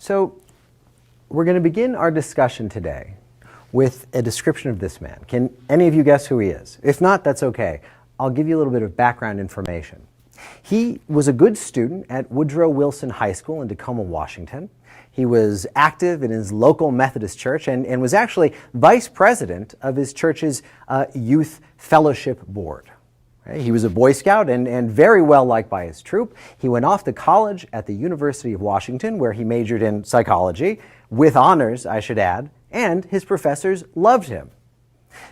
So we're going to begin our discussion today with a description of this man. Can any of you guess who he is? If not, that's okay. I'll give you a little bit of background information. He was a good student at Woodrow Wilson High School in Tacoma, Washington. He was active in his local Methodist church and was actually vice president of his church's youth fellowship board. He was a Boy Scout and very well liked by his troop. He went off to college at the University of Washington, where he majored in psychology, with honors, I should add, and his professors loved him.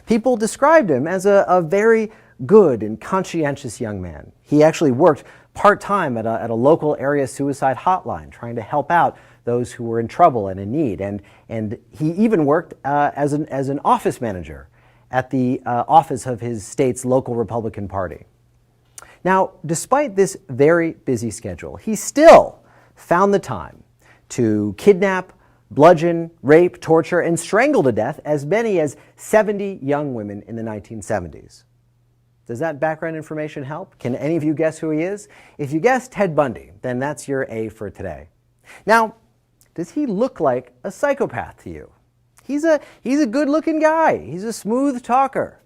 People described him as a very good and conscientious young man. He actually worked part-time at a local area suicide hotline, trying to help out those who were in trouble and in need. And he even worked as an office manager at the office of his state's local Republican Party. Now, despite this very busy schedule, he still found the time to kidnap, bludgeon, rape, torture, and strangle to death as many as 70 young women in the 1970s. Does that background information help? Can any of you guess who he is? If you guessed Ted Bundy, then that's your A for today. Now, does he look like a psychopath to you? He's a good-looking guy. He's a smooth talker,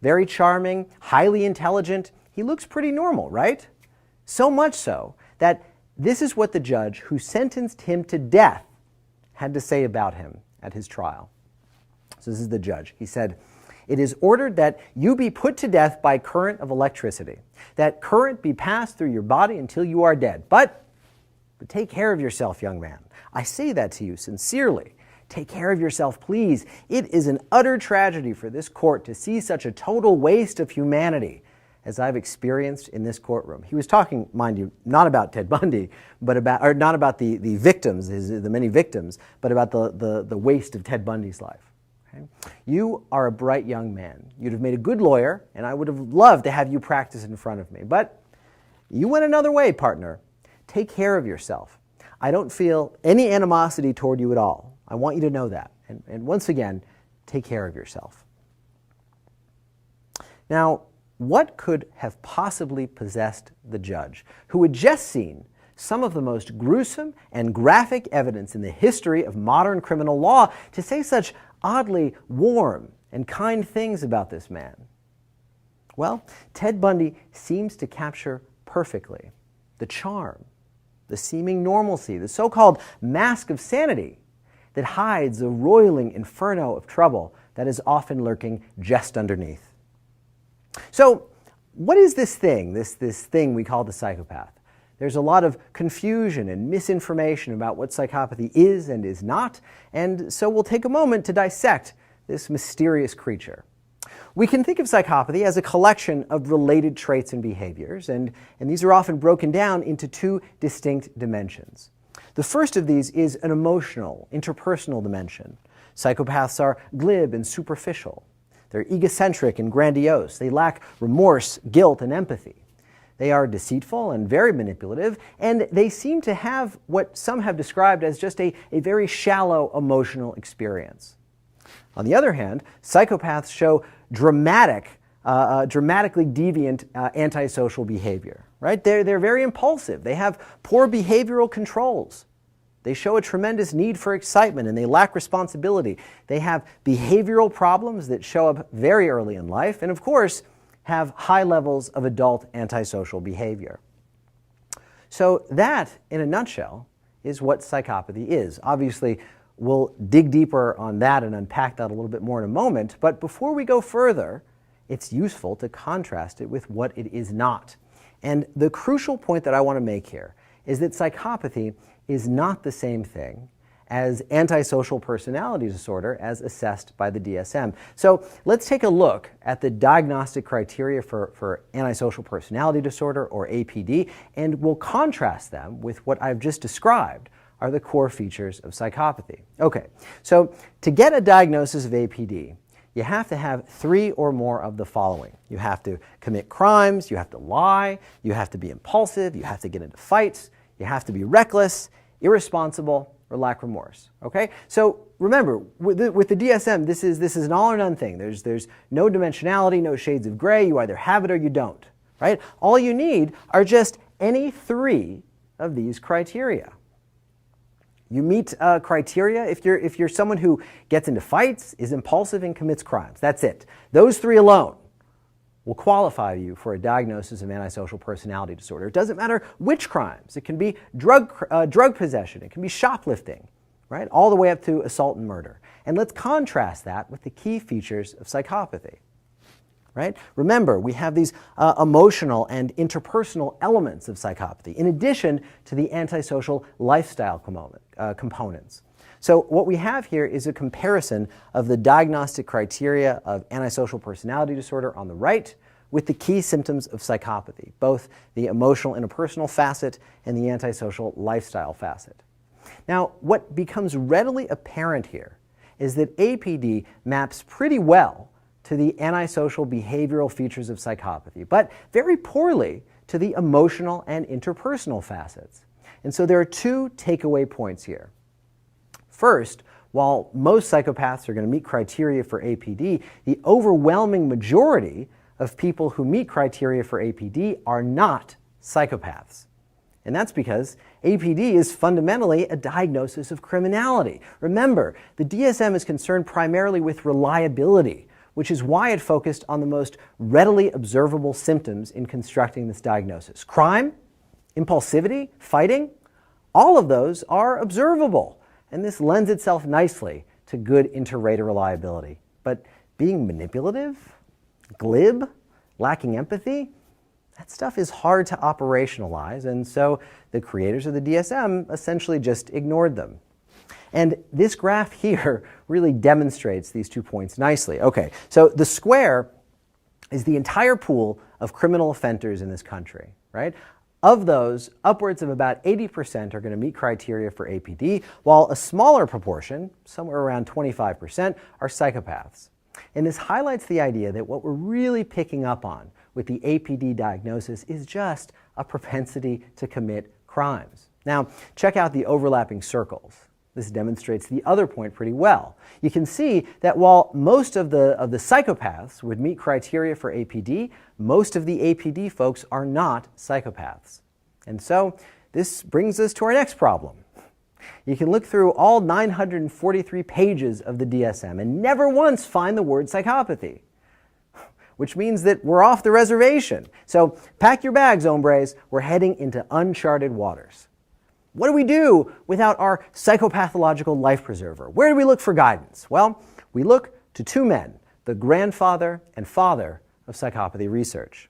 very charming, highly intelligent. He looks pretty normal, right? So much so that this is what the judge who sentenced him to death had to say about him at his trial. So this is the judge. He said, "It is ordered that you be put to death by current of electricity, that current be passed through your body until you are dead. But take care of yourself, young man. I say that to you sincerely. Take care of yourself, please. It is an utter tragedy for this court to see such a total waste of humanity as I've experienced in this courtroom." He was talking, mind you, not about Ted Bundy, but not about the victims, the many victims, but about the waste of Ted Bundy's life. Okay? "You are a bright young man. You'd have made a good lawyer, and I would have loved to have you practice in front of me. But you went another way, partner. Take care of yourself. I don't feel any animosity toward you at all. I want you to know that. And once again, take care of yourself." Now, what could have possibly possessed the judge, who had just seen some of the most gruesome and graphic evidence in the history of modern criminal law, to say such oddly warm and kind things about this man? Well, Ted Bundy seems to capture perfectly the charm, the seeming normalcy, the so-called mask of sanity that hides the roiling inferno of trouble that is often lurking just underneath. So, what is this thing, this thing we call the psychopath? There's a lot of confusion and misinformation about what psychopathy is and is not, and so we'll take a moment to dissect this mysterious creature. We can think of psychopathy as a collection of related traits and behaviors, and these are often broken down into two distinct dimensions. The first of these is an emotional, interpersonal dimension. Psychopaths are glib and superficial. They're egocentric and grandiose. They lack remorse, guilt, and empathy. They are deceitful and very manipulative, and they seem to have what some have described as just a very shallow emotional experience. On the other hand, psychopaths show dramatically deviant antisocial behavior. Right? They're very impulsive. They have poor behavioral controls. They show a tremendous need for excitement, and they lack responsibility. They have behavioral problems that show up very early in life, and of course, have high levels of adult antisocial behavior. So that, in a nutshell, is what psychopathy is. Obviously, we'll dig deeper on that and unpack that a little bit more in a moment, but before we go further, it's useful to contrast it with what it is not. And the crucial point that I want to make here is that psychopathy is not the same thing as antisocial personality disorder as assessed by the DSM. So let's take a look at the diagnostic criteria for antisocial personality disorder, or APD, and we'll contrast them with what I've just described are the core features of psychopathy. Okay, so to get a diagnosis of APD, you have to have three or more of the following. You have to commit crimes, you have to lie, you have to be impulsive, you have to get into fights, you have to be reckless, irresponsible, or lack remorse. Okay? So remember, with the DSM, this is an all or none thing. There's no dimensionality, no shades of gray. You either have it or you don't. Right? All you need are just any three of these criteria. You meet criteria if you're someone who gets into fights, is impulsive, and commits crimes. That's it. Those three alone will qualify you for a diagnosis of antisocial personality disorder. It doesn't matter which crimes. It can be drug possession. It can be shoplifting, right? All the way up to assault and murder. And let's contrast that with the key features of psychopathy. Right? Remember, we have these emotional and interpersonal elements of psychopathy, in addition to the antisocial lifestyle components. So what we have here is a comparison of the diagnostic criteria of antisocial personality disorder on the right with the key symptoms of psychopathy, both the emotional interpersonal facet and the antisocial lifestyle facet. Now, what becomes readily apparent here is that APD maps pretty well to the antisocial behavioral features of psychopathy, but very poorly to the emotional and interpersonal facets. And so there are two takeaway points here. First, while most psychopaths are going to meet criteria for APD, the overwhelming majority of people who meet criteria for APD are not psychopaths. And that's because APD is fundamentally a diagnosis of criminality. Remember, the DSM is concerned primarily with reliability, which is why it focused on the most readily observable symptoms in constructing this diagnosis. Crime, impulsivity, fighting, all of those are observable, and this lends itself nicely to good inter-rater reliability. But being manipulative, glib, lacking empathy, that stuff is hard to operationalize, and so the creators of the DSM essentially just ignored them. And this graph here really demonstrates these 2 points nicely. Okay, so the square is the entire pool of criminal offenders in this country, right? Of those, upwards of about 80% are going to meet criteria for APD, while a smaller proportion, somewhere around 25%, are psychopaths. And this highlights the idea that what we're really picking up on with the APD diagnosis is just a propensity to commit crimes. Now, check out the overlapping circles. This demonstrates the other point pretty well. You can see that while most of the psychopaths would meet criteria for APD, most of the APD folks are not psychopaths. And so this brings us to our next problem. You can look through all 943 pages of the DSM and never once find the word psychopathy, which means that we're off the reservation. So pack your bags, hombres. We're heading into uncharted waters. What do we do without our psychopathological life preserver? Where do we look for guidance? Well, we look to two men, the grandfather and father of psychopathy research.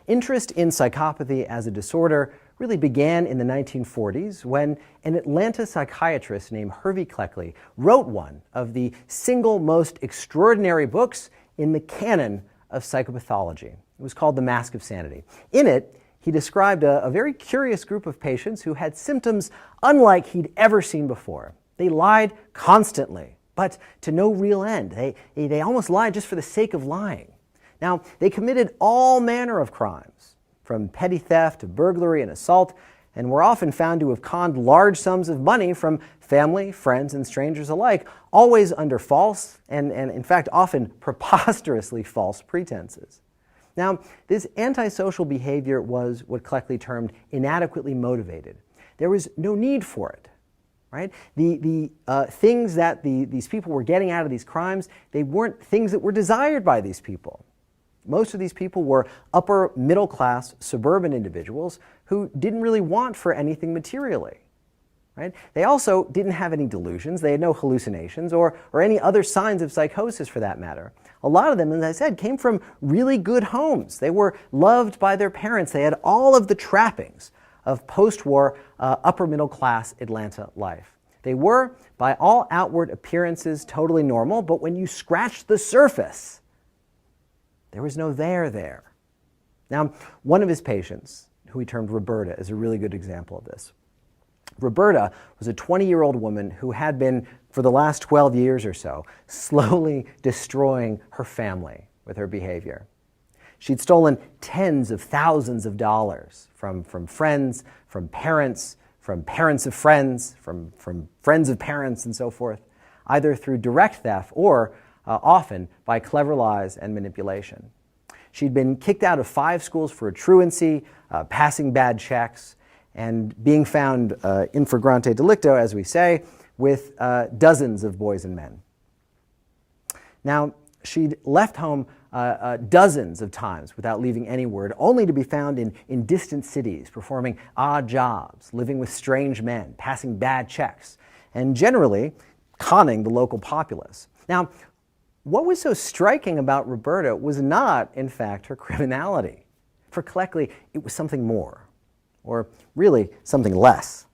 Interest in psychopathy as a disorder really began in the 1940s when an Atlanta psychiatrist named Hervey Cleckley wrote one of the single most extraordinary books in the canon of psychopathology. It was called The Mask of Sanity. In it, he described a very curious group of patients who had symptoms unlike he'd ever seen before. They lied constantly, but to no real end. They almost lied just for the sake of lying. Now, they committed all manner of crimes, from petty theft to burglary and assault, and were often found to have conned large sums of money from family, friends, and strangers alike, always under false and in fact, often preposterously false pretenses. Now, this antisocial behavior was what Cleckley termed inadequately motivated. There was no need for it, right? The things that these people were getting out of these crimes, they weren't things that were desired by these people. Most of these people were upper middle class suburban individuals who didn't really want for anything materially. Right? They also didn't have any delusions. They had no hallucinations or any other signs of psychosis for that matter. A lot of them, as I said, came from really good homes. They were loved by their parents. They had all of the trappings of post-war upper middle class Atlanta life. They were, by all outward appearances, totally normal, but when you scratched the surface, there was no there. Now, one of his patients, who he termed Roberta, is a really good example of this. Roberta was a 20-year-old woman who had been, for the last 12 years or so, slowly destroying her family with her behavior. She'd stolen tens of thousands of dollars from friends, from parents of friends, from friends of parents, and so forth, either through direct theft or often by clever lies and manipulation. She'd been kicked out of 5 schools for truancy, passing bad checks, and being found in flagrante delicto, as we say, with dozens of boys and men. Now, she'd left home dozens of times without leaving any word, only to be found in distant cities, performing odd jobs, living with strange men, passing bad checks, and generally conning the local populace. Now, what was so striking about Roberta was not, in fact, her criminality. For Cleckley, it was something more, or really something less.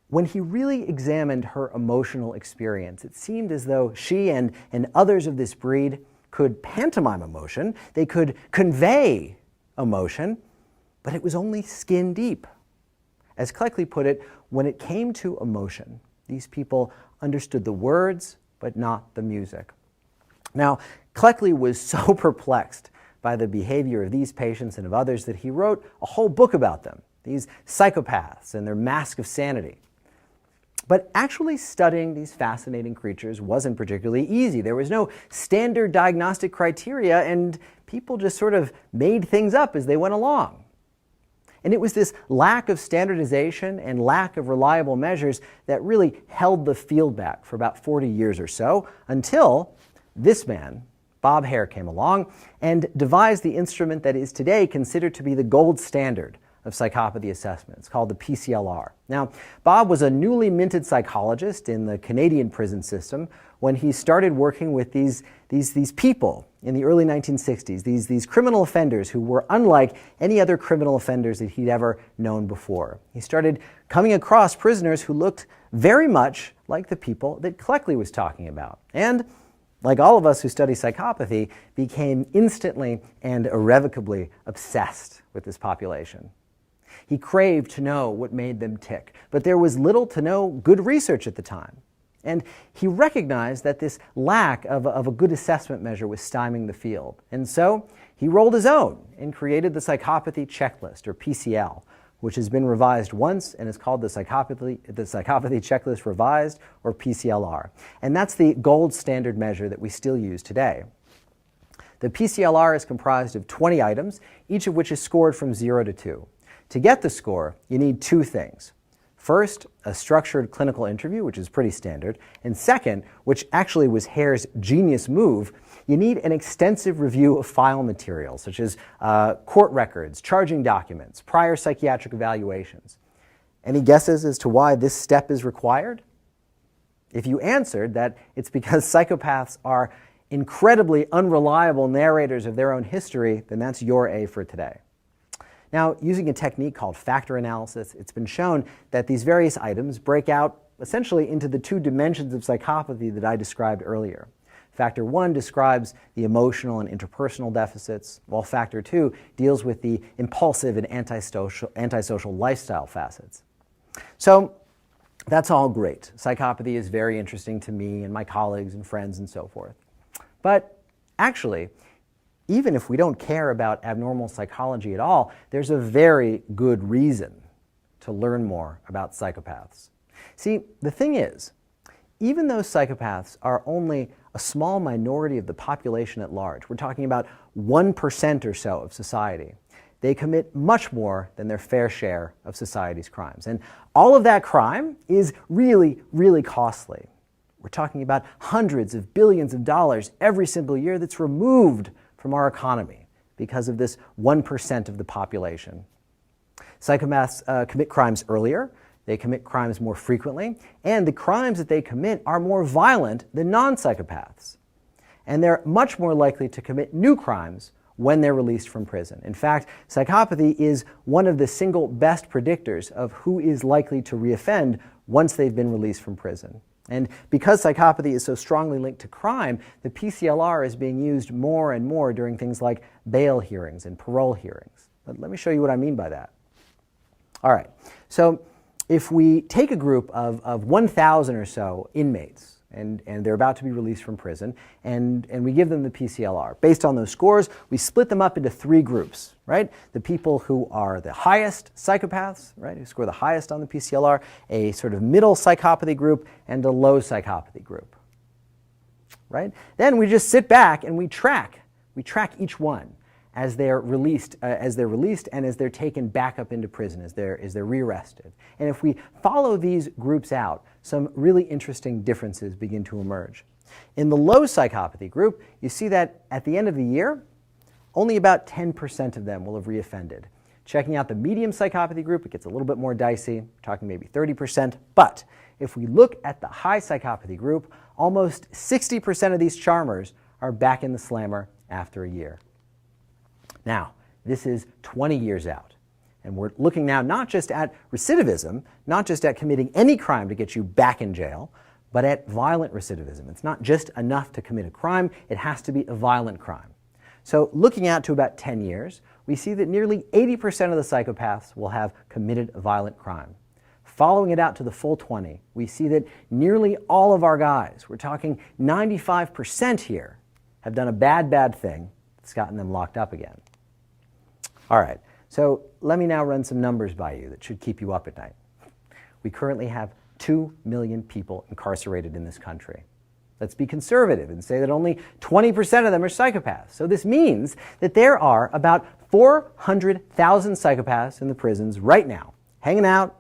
When he really examined her emotional experience, it seemed as though she and others of this breed could pantomime emotion, they could convey emotion, but it was only skin deep. As Cleckley put it, when it came to emotion, these people understood the words, but not the music. Now, Cleckley was so perplexed by the behavior of these patients and of others that he wrote a whole book about them, these psychopaths and their mask of sanity. But actually studying these fascinating creatures wasn't particularly easy. There was no standard diagnostic criteria, and people just sort of made things up as they went along. And it was this lack of standardization and lack of reliable measures that really held the field back for about 40 years or so, until this man, Bob Hare, came along and devised the instrument that is today considered to be the gold standard of psychopathy assessment. It's called the PCLR. Now, Bob was a newly minted psychologist in the Canadian prison system when he started working with these people in the early 1960s, these criminal offenders who were unlike any other criminal offenders that he'd ever known before. He started coming across prisoners who looked very much like the people that Cleckley was talking about, and like all of us who study psychopathy, became instantly and irrevocably obsessed with this population. He craved to know what made them tick, but there was little to no good research at the time. And he recognized that this lack of a good assessment measure was stymieing the field. And so he rolled his own and created the Psychopathy Checklist, or PCL, which has been revised once and is called the Psychopathy Checklist Revised, or PCLR. And that's the gold standard measure that we still use today. The PCLR is comprised of 20 items, each of which is scored from 0 to 2. To get the score, you need two things. First, a structured clinical interview, which is pretty standard. And second, which actually was Hare's genius move, you need an extensive review of file material, such as court records, charging documents, prior psychiatric evaluations. Any guesses as to why this step is required? If you answered that it's because psychopaths are incredibly unreliable narrators of their own history, then that's your A for today. Now, using a technique called factor analysis, it's been shown that these various items break out essentially into the two dimensions of psychopathy that I described earlier. Factor 1 describes the emotional and interpersonal deficits, while Factor 2 deals with the impulsive and antisocial lifestyle facets. So that's all great. Psychopathy is very interesting to me and my colleagues and friends and so forth. But actually, even if we don't care about abnormal psychology at all, there's a very good reason to learn more about psychopaths. See, the thing is, even though psychopaths are only a small minority of the population at large, we're talking about 1% or so of society, they commit much more than their fair share of society's crimes. And all of that crime is really, really costly. We're talking about hundreds of billions of dollars every single year that's removed from our economy because of this 1% of the population. Psychopaths commit crimes earlier, they commit crimes more frequently, and the crimes that they commit are more violent than non-psychopaths. And they're much more likely to commit new crimes when they're released from prison. In fact, psychopathy is one of the single best predictors of who is likely to reoffend once they've been released from prison. And because psychopathy is so strongly linked to crime, the PCLR is being used more and more during things like bail hearings and parole hearings. But let me show you what I mean by that. All right, so if we take a group of 1,000 or so inmates, and they're about to be released from prison, and we give them the PCLR. Based on those scores, we split them up into three groups, right? The people who are the highest psychopaths, right, who score the highest on the PCLR, a sort of middle psychopathy group, and a low psychopathy group, right? Then we just sit back and we track each one. as they're released, and as they're taken back up into prison, as they're rearrested. And if we follow these groups out, some really interesting differences begin to emerge. In the low psychopathy group, you see that at the end of the year, only about 10% of them will have reoffended. Checking out the medium psychopathy group, it gets a little bit more dicey, talking maybe 30%. But if we look at the high psychopathy group, almost 60% of these charmers are back in the slammer after a year. Now, this is 20 years out. And we're looking now not just at recidivism, not just at committing any crime to get you back in jail, but at violent recidivism. It's not just enough to commit a crime, it has to be a violent crime. So looking out to about 10 years, we see that nearly 80% of the psychopaths will have committed a violent crime. Following it out to the full 20, we see that nearly all of our guys, we're talking 95% here, have done a bad thing that's gotten them locked up again. All right, so let me now run some numbers by you that should keep you up at night. We currently have 2 million people incarcerated in this country. Let's be conservative and say that only 20% of them are psychopaths. So this means that there are about 400,000 psychopaths in the prisons right now, hanging out,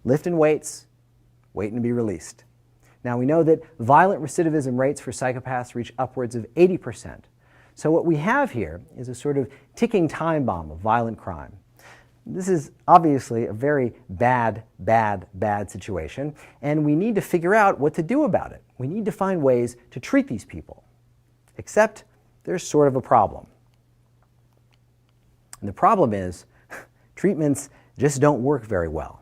lifting weights, waiting to be released. Now we know that violent recidivism rates for psychopaths reach upwards of 80%. So what we have here is a sort of ticking time bomb of violent crime. This is obviously a very bad situation, and we need to figure out what to do about it. We need to find ways to treat these people. Except there's sort of a problem. And the problem is treatments just don't work very well.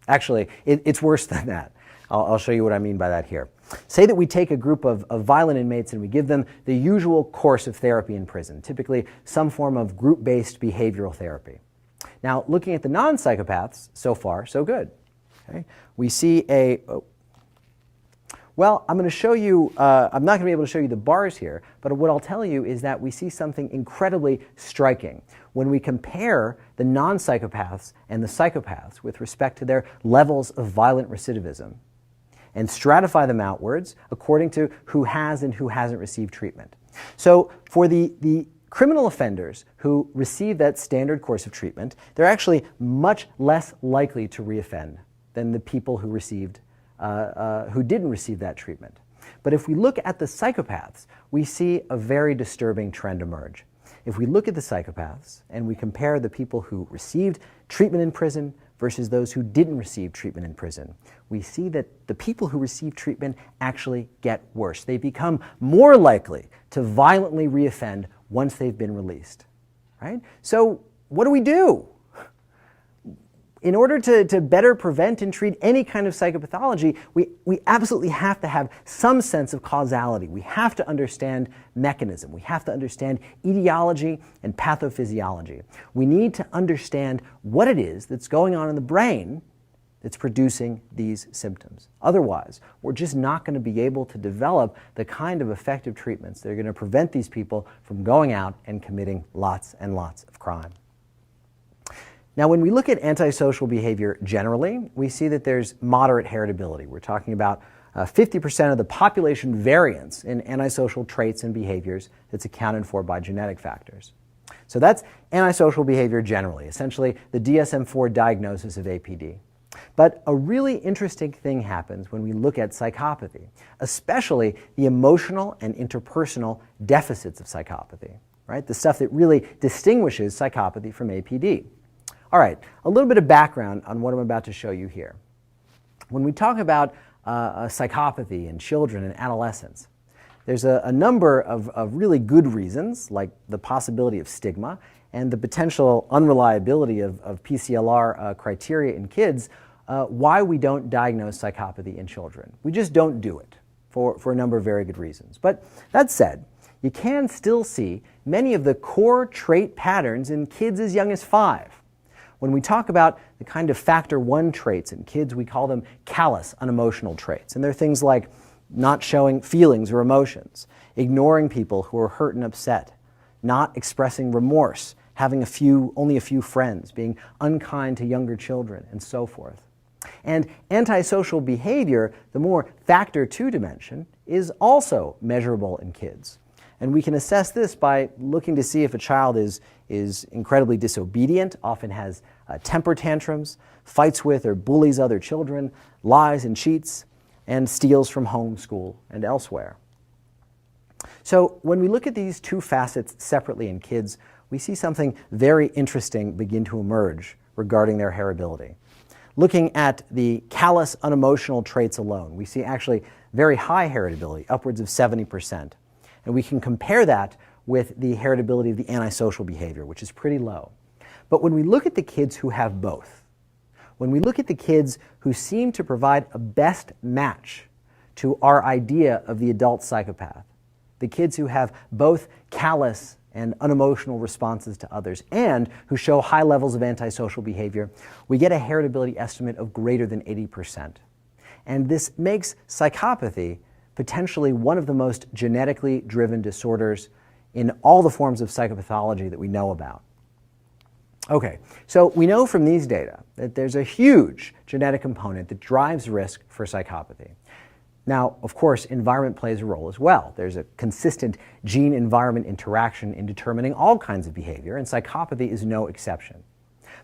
Actually, it's worse than that. I'll show you what I mean by that here. Say that we take a group of violent inmates and we give them the usual course of therapy in prison, typically some form of group-based behavioral therapy. Now, looking at the non-psychopaths, so far, so good. Okay? We see well, I'm going to show you, I'm not going to be able to show you the bars here, but what I'll tell you is that we see something incredibly striking when we compare the non-psychopaths and the psychopaths with respect to their levels of violent recidivism and stratify them outwards according to who has and who hasn't received treatment. So for the criminal offenders who receive that standard course of treatment, they're actually much less likely to reoffend than the people who didn't receive that treatment. But if we look at the psychopaths, we see a very disturbing trend emerge. If we look at the psychopaths and we compare the people who received treatment in prison versus those who didn't receive treatment in prison, we see that the people who receive treatment actually get worse. They become more likely to violently reoffend once they've been released. Right? So what do we do? In order to better prevent and treat any kind of psychopathology, we absolutely have to have some sense of causality. We have to understand mechanism. We have to understand etiology and pathophysiology. We need to understand what it is that's going on in the brain that's producing these symptoms. Otherwise, we're just not going to be able to develop the kind of effective treatments that are going to prevent these people from going out and committing lots and lots of crime. Now, when we look at antisocial behavior generally, we see that there's moderate heritability. We're talking about 50% of the population variance in antisocial traits and behaviors that's accounted for by genetic factors. So that's antisocial behavior generally, essentially the DSM-4 diagnosis of APD. But a really interesting thing happens when we look at psychopathy, especially the emotional and interpersonal deficits of psychopathy, right? The stuff that really distinguishes psychopathy from APD. All right, a little bit of background on what I'm about to show you here. When we talk about psychopathy in children and adolescents, there's a number of really good reasons, like the possibility of stigma and the potential unreliability of PCLR criteria in kids, why we don't diagnose psychopathy in children. We just don't do it for a number of very good reasons. But that said, you can still see many of the core trait patterns in kids as young as 5. When we talk about the kind of factor 1 traits in kids, we call them callous, unemotional traits. And they're things like not showing feelings or emotions, ignoring people who are hurt and upset, not expressing remorse, having only a few friends, being unkind to younger children, and so forth. And antisocial behavior, the more factor 2 dimension, is also measurable in kids. And we can assess this by looking to see if a child is incredibly disobedient, often has temper tantrums, fights with or bullies other children, lies and cheats, and steals from home, school, and elsewhere. So when we look at these two facets separately in kids, we see something very interesting begin to emerge regarding their heritability. Looking at the callous, unemotional traits alone, we see actually very high heritability, upwards of 70%. And we can compare that with the heritability of the antisocial behavior, which is pretty low. But when we look at the kids who have both, when we look at the kids who seem to provide a best match to our idea of the adult psychopath, the kids who have both callous and unemotional responses to others, and who show high levels of antisocial behavior, we get a heritability estimate of greater than 80%. And this makes psychopathy potentially one of the most genetically driven disorders in all the forms of psychopathology that we know about. Okay, so we know from these data that there's a huge genetic component that drives risk for psychopathy. Now, of course, environment plays a role as well. There's a consistent gene-environment interaction in determining all kinds of behavior, and psychopathy is no exception.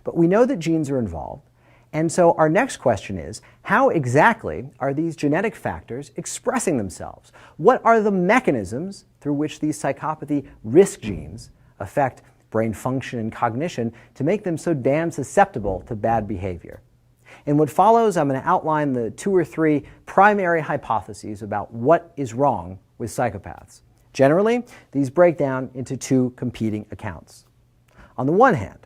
But we know that genes are involved, and so our next question is, how exactly are these genetic factors expressing themselves? What are the mechanisms through which these psychopathy risk genes affect brain function and cognition to make them so damn susceptible to bad behavior? In what follows, I'm going to outline the 2 or 3 primary hypotheses about what is wrong with psychopaths. Generally, these break down into 2 competing accounts. On the one hand,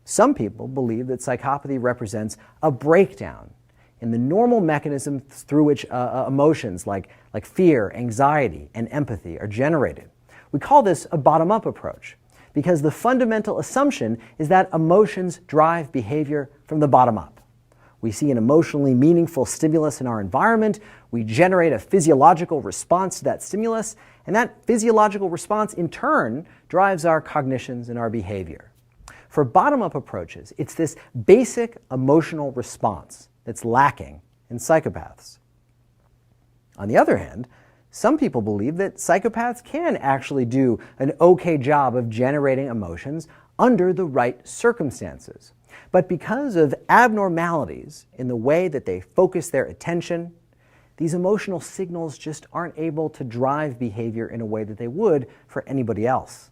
some people believe that psychopathy represents a breakdown in the normal mechanisms through which emotions like fear, anxiety, and empathy are generated. We call this a bottom-up approach because the fundamental assumption is that emotions drive behavior from the bottom up. We see an emotionally meaningful stimulus in our environment, we generate a physiological response to that stimulus, and that physiological response in turn drives our cognitions and our behavior. For bottom-up approaches, it's this basic emotional response that's lacking in psychopaths. On the other hand, some people believe that psychopaths can actually do an okay job of generating emotions under the right circumstances. But because of abnormalities in the way that they focus their attention, these emotional signals just aren't able to drive behavior in a way that they would for anybody else.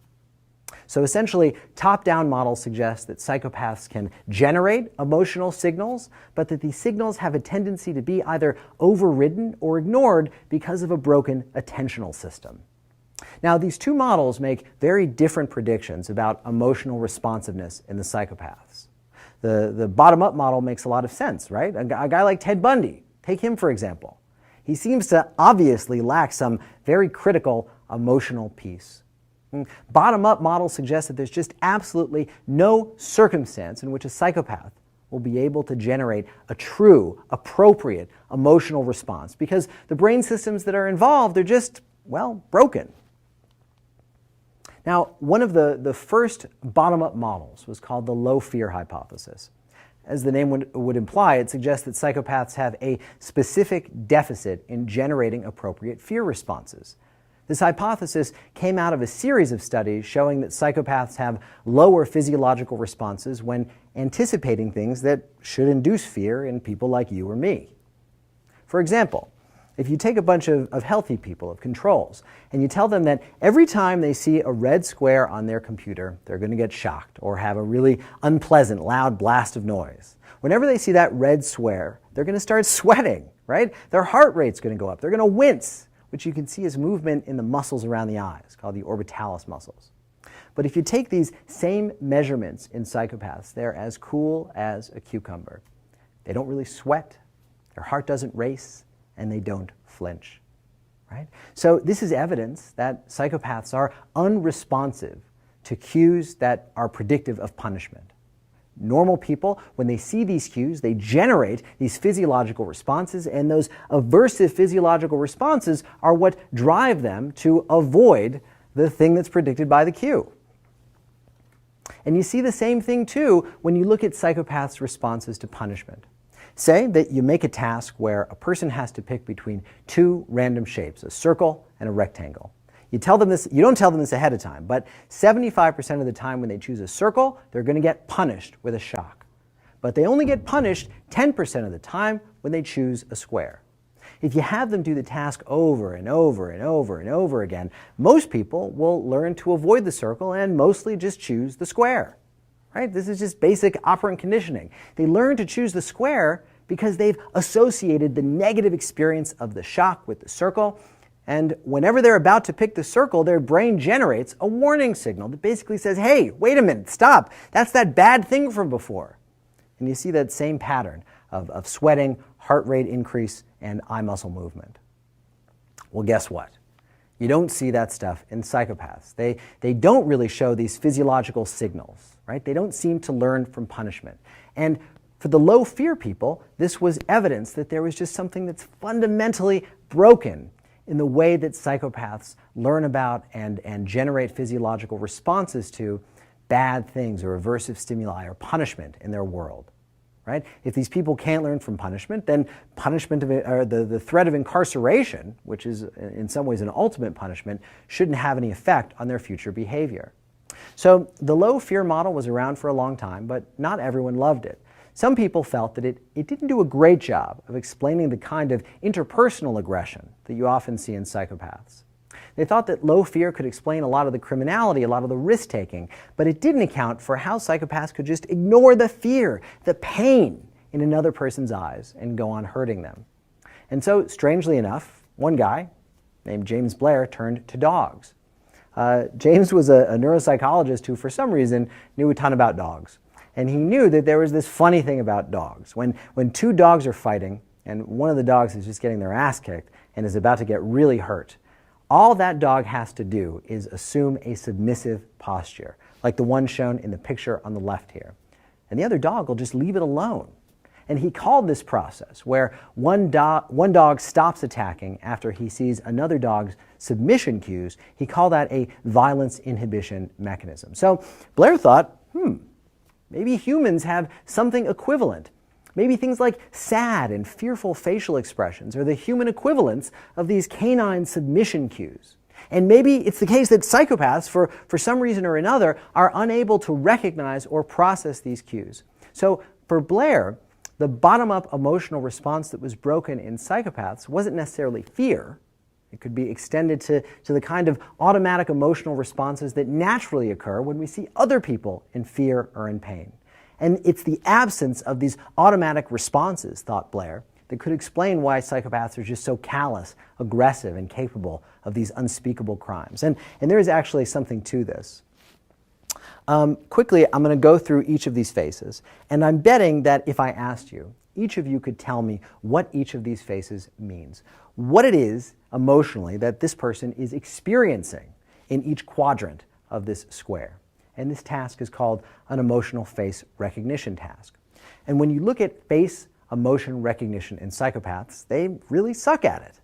So essentially, top-down models suggest that psychopaths can generate emotional signals, but that these signals have a tendency to be either overridden or ignored because of a broken attentional system. Now, these 2 models make very different predictions about emotional responsiveness in the psychopaths. The bottom-up model makes a lot of sense, right? A guy like Ted Bundy, take him for example. He seems to obviously lack some very critical emotional piece. Bottom-up models suggest that there's just absolutely no circumstance in which a psychopath will be able to generate a true, appropriate emotional response because the brain systems that are involved are just, well, broken. Now, one of the first bottom-up models was called the low fear hypothesis. As the name would imply, it suggests that psychopaths have a specific deficit in generating appropriate fear responses. This hypothesis came out of a series of studies showing that psychopaths have lower physiological responses when anticipating things that should induce fear in people like you or me. For example, if you take a bunch of healthy people, of controls, and you tell them that every time they see a red square on their computer, they're going to get shocked or have a really unpleasant, loud blast of noise. Whenever they see that red square, they're going to start sweating, right? Their heart rate's going to go up. They're going to wince, which you can see as movement in the muscles around the eyes, called the orbitalis muscles. But if you take these same measurements in psychopaths, they're as cool as a cucumber. They don't really sweat, their heart doesn't race, and they don't flinch, right? So this is evidence that psychopaths are unresponsive to cues that are predictive of punishment. Normal people, when they see these cues, they generate these physiological responses, and those aversive physiological responses are what drive them to avoid the thing that's predicted by the cue. And you see the same thing, too, when you look at psychopaths' responses to punishment. Say that you make a task where a person has to pick between 2 random shapes, a circle and a rectangle. You tell them this, you don't tell them this ahead of time, but 75% of the time when they choose a circle, they're going to get punished with a shock. But they only get punished 10% of the time when they choose a square. If you have them do the task over and over and over and over again, most people will learn to avoid the circle and mostly just choose the square. Right? This is just basic operant conditioning. They learn to choose the square because they've associated the negative experience of the shock with the circle, and whenever they're about to pick the circle, their brain generates a warning signal that basically says, hey, wait a minute, stop, that's that bad thing from before. And you see that same pattern of sweating, heart rate increase, and eye muscle movement. Well, guess what? You don't see that stuff in psychopaths. They don't really show these physiological signals, right? They don't seem to learn from punishment. And for the low fear people, this was evidence that there was just something that's fundamentally broken in the way that psychopaths learn about and generate physiological responses to bad things or aversive stimuli or punishment in their world. Right? If these people can't learn from punishment, then punishment or the threat of incarceration, which is in some ways an ultimate punishment, shouldn't have any effect on their future behavior. So the low fear model was around for a long time, but not everyone loved it. Some people felt that it didn't do a great job of explaining the kind of interpersonal aggression that you often see in psychopaths. They thought that low fear could explain a lot of the criminality, a lot of the risk-taking, but it didn't account for how psychopaths could just ignore the fear, the pain in another person's eyes and go on hurting them. And so, strangely enough, one guy named James Blair turned to dogs. James was a neuropsychologist who, for some reason, knew a ton about dogs. And he knew that there was this funny thing about dogs. When two dogs are fighting, and one of the dogs is just getting their ass kicked and is about to get really hurt, all that dog has to do is assume a submissive posture, like the one shown in the picture on the left here. And the other dog will just leave it alone. And he called this process, where one dog stops attacking after he sees another dog's submission cues, he called that a violence inhibition mechanism. So Blair thought, maybe humans have something equivalent. Maybe things like sad and fearful facial expressions are the human equivalents of these canine submission cues. And maybe it's the case that psychopaths, for some reason or another, are unable to recognize or process these cues. So for Blair, the bottom-up emotional response that was broken in psychopaths wasn't necessarily fear. It could be extended to the kind of automatic emotional responses that naturally occur when we see other people in fear or in pain. And it's the absence of these automatic responses, thought Blair, that could explain why psychopaths are just so callous, aggressive, and capable of these unspeakable crimes. And there is actually something to this. Quickly, I'm going to go through each of these faces, and I'm betting that if I asked you, each of you could tell me what each of these faces means, what it is emotionally that this person is experiencing in each quadrant of this square. And this task is called an emotional face recognition task. And when you look at face emotion recognition in psychopaths, they really suck at it.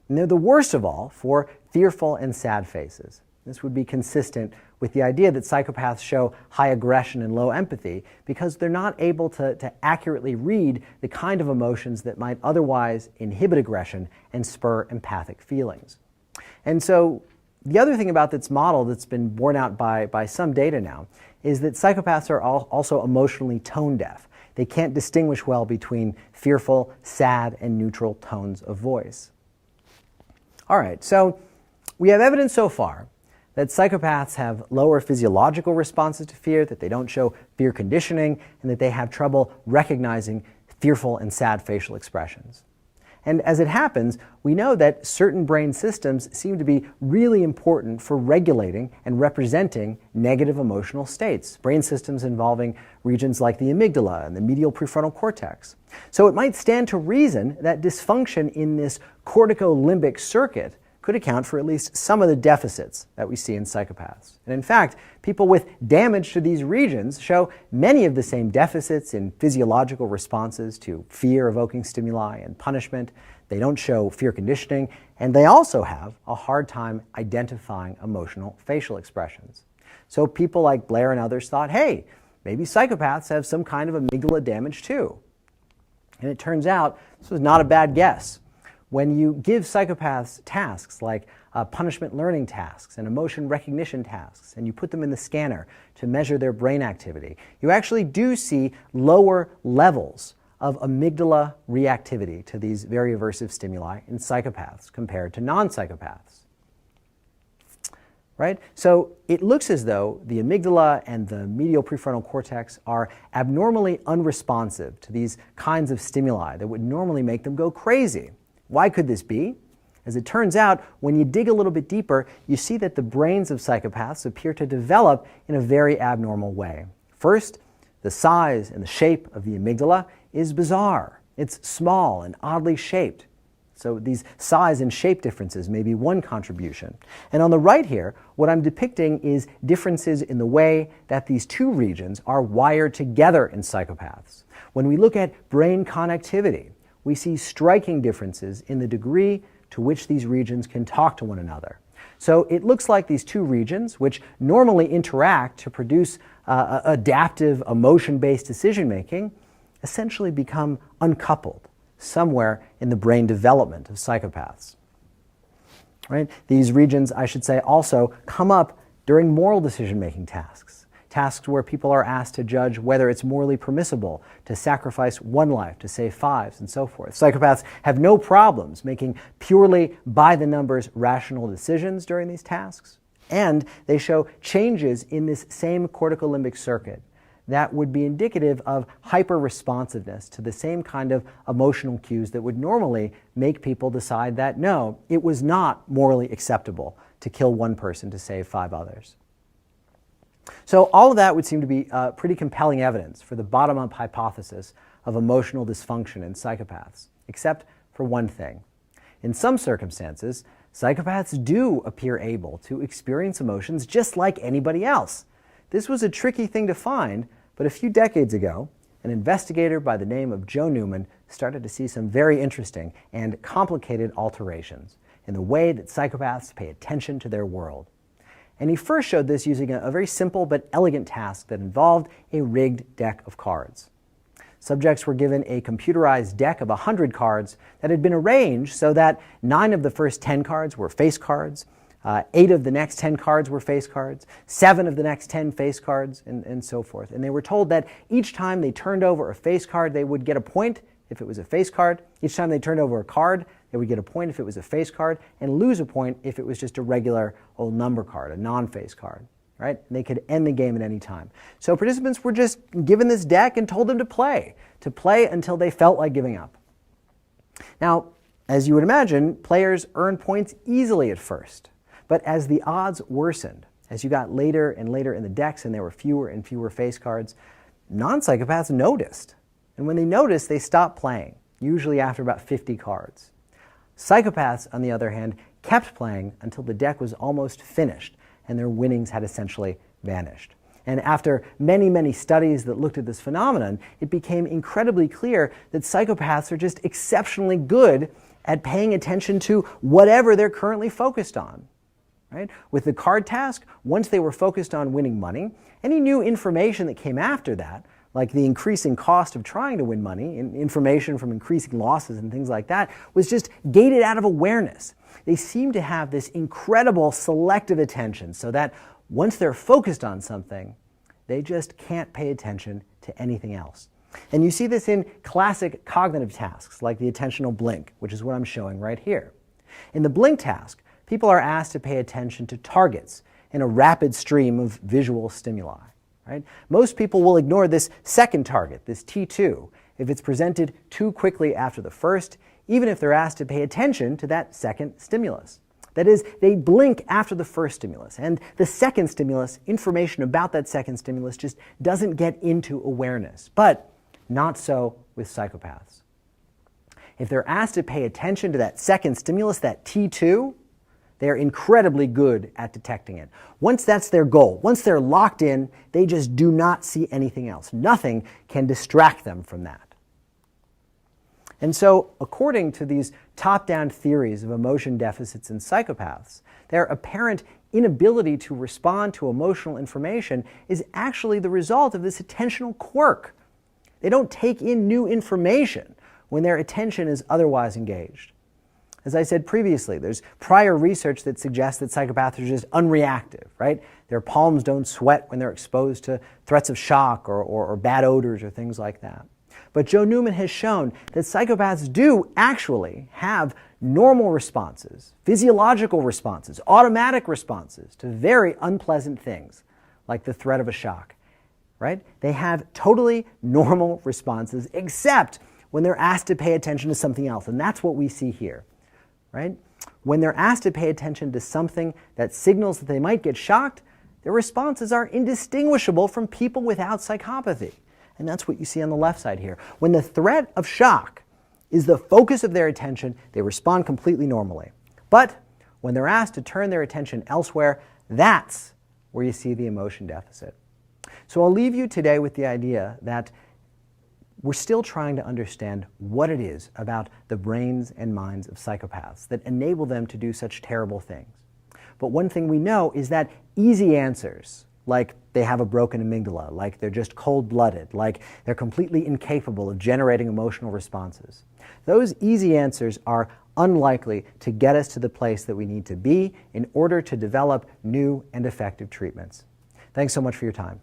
And they're the worst of all for fearful and sad faces. This would be consistent with the idea that psychopaths show high aggression and low empathy because they're not able to accurately read the kind of emotions that might otherwise inhibit aggression and spur empathic feelings. And so the other thing about this model that's been borne out by some data now is that psychopaths are also emotionally tone deaf. They can't distinguish well between fearful, sad, and neutral tones of voice. All right, so we have evidence so far that psychopaths have lower physiological responses to fear, that they don't show fear conditioning, and that they have trouble recognizing fearful and sad facial expressions. And as it happens, we know that certain brain systems seem to be really important for regulating and representing negative emotional states, brain systems involving regions like the amygdala and the medial prefrontal cortex. So it might stand to reason that dysfunction in this corticolimbic circuit could account for at least some of the deficits that we see in psychopaths. And in fact, people with damage to these regions show many of the same deficits in physiological responses to fear-evoking stimuli and punishment. They don't show fear conditioning, and they also have a hard time identifying emotional facial expressions. So people like Blair and others thought, hey, maybe psychopaths have some kind of amygdala damage too. And it turns out this was not a bad guess. when you give psychopaths tasks like punishment learning tasks and emotion recognition tasks, and you put them in the scanner to measure their brain activity, you actually do see lower levels of amygdala reactivity to these very aversive stimuli in psychopaths compared to non-psychopaths. Right? So it looks as though the amygdala and the medial prefrontal cortex are abnormally unresponsive to these kinds of stimuli that would normally make them go crazy. Why could this be? As it turns out, when you dig a little bit deeper, you see that the brains of psychopaths appear to develop in a very abnormal way. First, the size and the shape of the amygdala is bizarre. It's small and oddly shaped. So these size and shape differences may be one contribution. And on the right here, what I'm depicting is differences in the way that these two regions are wired together in psychopaths. When we look at brain connectivity, we see striking differences in the degree to which these regions can talk to one another. So it looks like these two regions, which normally interact to produce adaptive, emotion-based decision-making, essentially become uncoupled somewhere in the brain development of psychopaths. Right? These regions, I should say, also come up during moral decision-making tasks, tasks where people are asked to judge whether it's morally permissible to sacrifice one life to save fives and so forth. Psychopaths have no problems making purely by-the-numbers rational decisions during these tasks, and they show changes in this same cortical limbic circuit that would be indicative of hyper-responsiveness to the same kind of emotional cues that would normally make people decide that, no, it was not morally acceptable to kill one person to save five others. So all of that would seem to be pretty compelling evidence for the bottom-up hypothesis of emotional dysfunction in psychopaths, except for one thing. In some circumstances, psychopaths do appear able to experience emotions just like anybody else. This was a tricky thing to find, but a few decades ago, an investigator by the name of Joe Newman started to see some very interesting and complicated alterations in the way that psychopaths pay attention to their world. And he first showed this using a very simple but elegant task that involved a rigged deck of cards. Subjects were given a computerized deck of 100 cards that had been arranged so that 9 of the first 10 cards were face cards, 8 of the next 10 cards were face cards, 7 of the next 10 face cards, and so forth. And they were told that each time they turned over a face card, they would get a point if it was a face card. Each time they turned over a card, they would get a point if it was a face card, and lose a point if it was just a regular old number card, a non-face card. Right? And they could end the game at any time. So participants were just given this deck and told them to play until they felt like giving up. Now, as you would imagine, players earned points easily at first. But as the odds worsened, as you got later and later in the decks and there were fewer and fewer face cards, non-psychopaths noticed. And when they noticed, they stopped playing, usually after about 50 cards. Psychopaths, on the other hand, kept playing until the deck was almost finished and their winnings had essentially vanished. And after many, many studies that looked at this phenomenon, it became incredibly clear that psychopaths are just exceptionally good at paying attention to whatever they're currently focused on. Right? With the card task, once they were focused on winning money, any new information that came after that, like the increasing cost of trying to win money, information from increasing losses and things like that, was just gated out of awareness. They seem to have this incredible selective attention so that once they're focused on something, they just can't pay attention to anything else. And you see this in classic cognitive tasks like the attentional blink, which is what I'm showing right here. In the blink task, people are asked to pay attention to targets in a rapid stream of visual stimuli. Right? Most people will ignore this second target, this T2, if it's presented too quickly after the first, even if they're asked to pay attention to that second stimulus. That is, they blink after the first stimulus, and the second stimulus, information about that second stimulus, just doesn't get into awareness. But not so with psychopaths. If they're asked to pay attention to that second stimulus, that T2, they're incredibly good at detecting it. Once that's their goal, once they're locked in, they just do not see anything else. Nothing can distract them from that. And so, according to these top-down theories of emotion deficits in psychopaths, their apparent inability to respond to emotional information is actually the result of this attentional quirk. They don't take in new information when their attention is otherwise engaged. As I said previously, there's prior research that suggests that psychopaths are just unreactive, right? Their palms don't sweat when they're exposed to threats of shock or bad odors or things like that. But Joe Newman has shown that psychopaths do actually have normal responses, physiological responses, automatic responses to very unpleasant things, like the threat of a shock, right? They have totally normal responses, except when they're asked to pay attention to something else, and that's what we see here, right? When they're asked to pay attention to something that signals that they might get shocked, their responses are indistinguishable from people without psychopathy. And that's what you see on the left side here. When the threat of shock is the focus of their attention, they respond completely normally. But when they're asked to turn their attention elsewhere, that's where you see the emotion deficit. So I'll leave you today with the idea that we're still trying to understand what it is about the brains and minds of psychopaths that enable them to do such terrible things. But one thing we know is that easy answers, like they have a broken amygdala, like they're just cold-blooded, like they're completely incapable of generating emotional responses, those easy answers are unlikely to get us to the place that we need to be in order to develop new and effective treatments. Thanks so much for your time.